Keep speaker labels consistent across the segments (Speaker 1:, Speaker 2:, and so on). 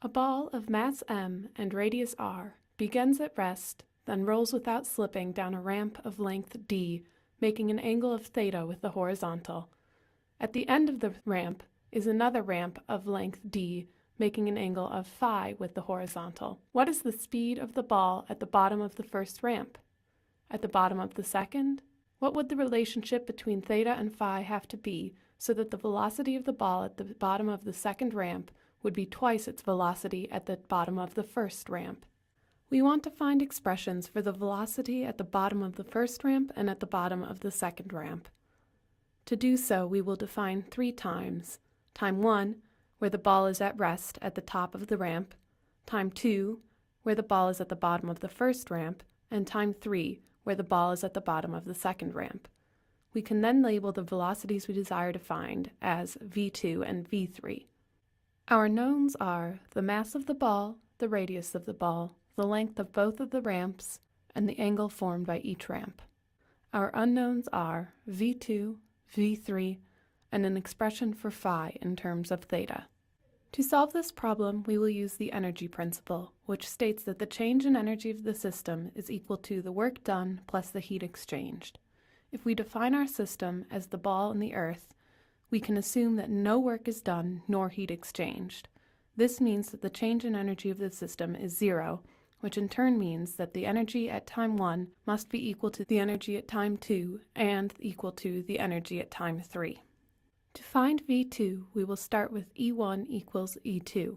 Speaker 1: A ball of mass m and radius r begins at rest, then rolls without slipping down a ramp of length d, making an angle of theta with the horizontal. At the end of the ramp is another ramp of length d, making an angle of phi with the horizontal. What is the speed of the ball at the bottom of the first ramp? At the bottom of the second? What would the relationship between theta and phi have to be so that the velocity of the ball at the bottom of the second ramp would be twice its velocity at the bottom of the first ramp? We want to find expressions for the velocity at the bottom of the first ramp and at the bottom of the second ramp. To do so, we will define 3 times. Time 1, where the ball is at rest at the top of the ramp, time 2, where the ball is at the bottom of the first ramp, and time 3, where the ball is at the bottom of the second ramp. We can then label the velocities we desire to find as v2 and v3. Our knowns are the mass of the ball, the radius of the ball, the length of both of the ramps, and the angle formed by each ramp. Our unknowns are v2, v3, and an expression for phi in terms of theta. To solve this problem, we will use the energy principle, which states that the change in energy of the system is equal to the work done plus the heat exchanged. If we define our system as the ball and the earth, we can assume that no work is done nor heat exchanged. This means that the change in energy of the system is 0, which in turn means that the energy at time 1 must be equal to the energy at time 2 and equal to the energy at time 3. To find V2, we will start with E1 equals E2.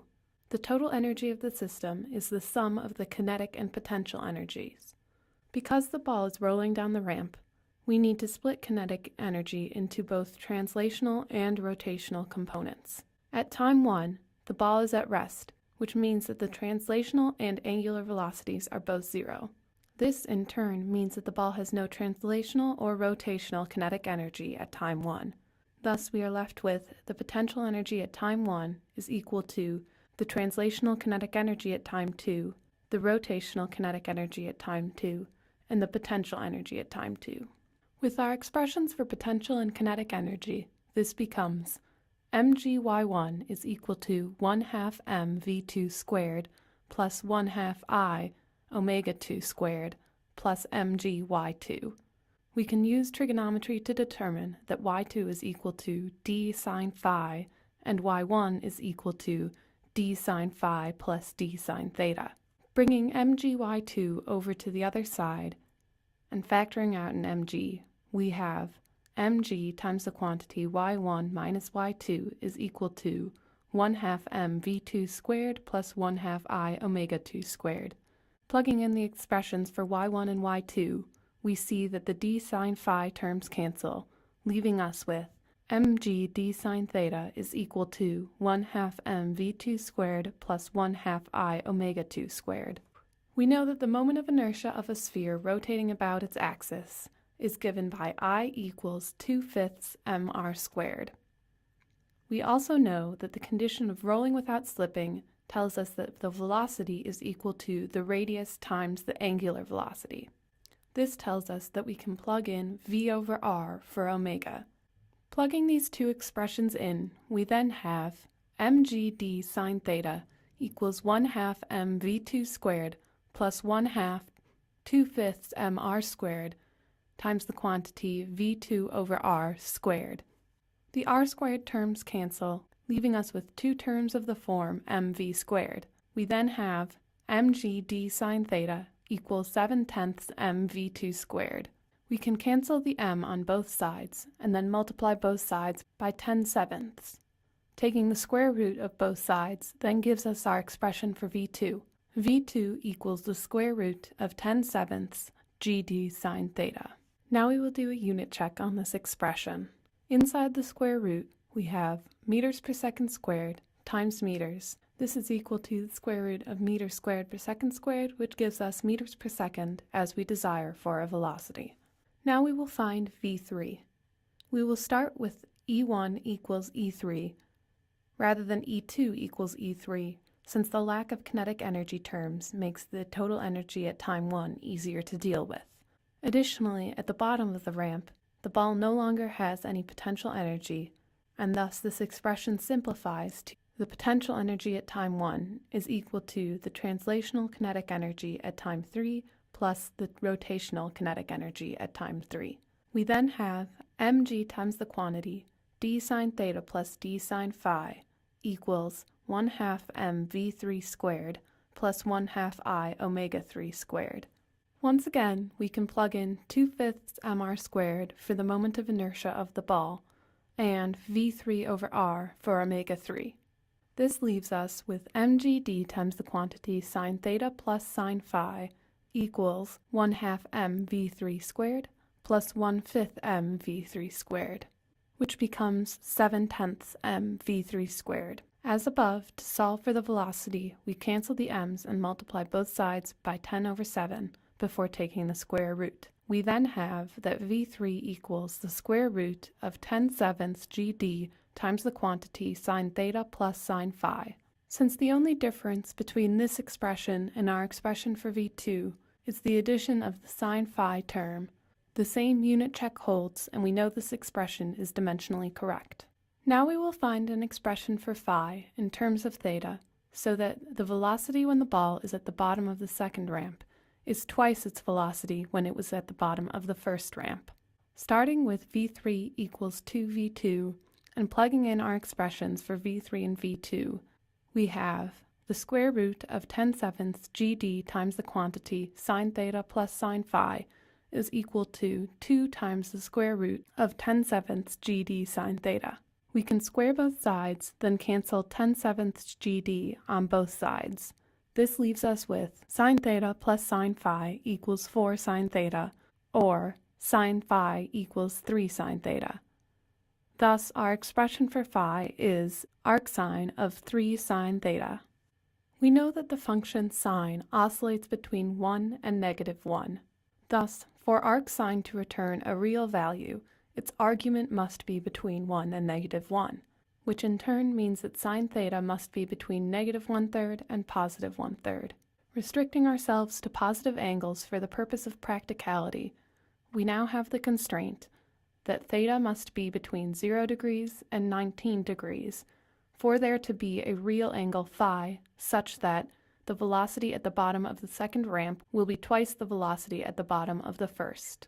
Speaker 1: The total energy of the system is the sum of the kinetic and potential energies. Because the ball is rolling down the ramp, we need to split kinetic energy into both translational and rotational components. At time 1, the ball is at rest, which means that the translational and angular velocities are both 0. This, in turn, means that the ball has no translational or rotational kinetic energy at time 1. Thus, we are left with the potential energy at time 1 is equal to the translational kinetic energy at time 2, the rotational kinetic energy at time 2, and the potential energy at time 2. With our expressions for potential and kinetic energy, this becomes mgy1 is equal to 1/2 mv2 squared plus 1/2 I omega 2 squared plus mgy2. We can use trigonometry to determine that y2 is equal to d sine phi and y1 is equal to d sine phi plus d sine theta. Bringing mgy2 over to the other side and factoring out an mg, we have mg times the quantity y1 minus y2 is equal to 1/2 mv2 squared plus 1/2 I omega 2 squared. Plugging in the expressions for y1 and y2, we see that the d sine phi terms cancel, leaving us with mg d sine theta is equal to 1/2 mv2 squared plus 1/2 I omega 2 squared. We know that the moment of inertia of a sphere rotating about its axis is given by I equals 2/5 mr squared. We also know that the condition of rolling without slipping tells us that the velocity is equal to the radius times the angular velocity. This tells us that we can plug in v over r for omega. Plugging these two expressions in, we then have mg d sine theta equals 1/2 mv2 squared plus 1/2 2/5 mr squared times the quantity v2 over r squared. The r squared terms cancel, leaving us with two terms of the form mv squared. We then have mg d sine theta equals 7/10 mv2 squared. We can cancel the m on both sides and then multiply both sides by 10/7. Taking the square root of both sides then gives us our expression for v2. v2 equals the square root of 10/7 gd sine theta. Now we will do a unit check on this expression. Inside the square root, we have meters per second squared times meters. This is equal to the square root of meters squared per second squared, which gives us meters per second as we desire for a velocity. Now we will find v3. We will start with E1 equals E3 rather than E2 equals E3, since the lack of kinetic energy terms makes the total energy at time 1 easier to deal with. Additionally, at the bottom of the ramp, the ball no longer has any potential energy, and thus this expression simplifies to the potential energy at time 1 is equal to the translational kinetic energy at time 3 plus the rotational kinetic energy at time 3. We then have mg times the quantity d sine theta plus d sine phi equals 1/2 mv3 squared plus 1/2 I omega 3 squared. Once again, we can plug in 2/5 mr squared for the moment of inertia of the ball and v3 over r for omega 3. This leaves us with mgd times the quantity sine theta plus sine phi equals 1/2 mv3 squared plus 1/5 mv3 squared, which becomes 7/10 mv3 squared. As above, to solve for the velocity, we cancel the m's and multiply both sides by 10 over 7 before taking the square root. We then have that v3 equals the square root of 10/7 gd times the quantity sine theta plus sine phi. Since the only difference between this expression and our expression for v2 is the addition of the sine phi term, the same unit check holds and we know this expression is dimensionally correct. Now we will find an expression for phi in terms of theta so that the velocity when the ball is at the bottom of the second ramp is twice its velocity when it was at the bottom of the first ramp. Starting with v3 equals 2v2 and plugging in our expressions for v3 and v2, we have the square root of 10/7 gd times the quantity sine theta plus sine phi is equal to 2 times the square root of 10/7 gd sine theta. We can square both sides, then cancel 10/7 gd on both sides. This leaves us with sine theta plus sine phi equals 4 sine theta, or sine phi equals 3 sine theta. Thus, our expression for phi is arcsine of 3 sine theta. We know that the function sine oscillates between 1 and -1. Thus, for arcsine to return a real value, its argument must be between 1 and -1, which in turn means that sine theta must be between -1/3 and +1/3. Restricting ourselves to positive angles for the purpose of practicality, we now have the constraint that theta must be between 0 degrees and 19 degrees for there to be a real angle phi such that the velocity at the bottom of the second ramp will be twice the velocity at the bottom of the first.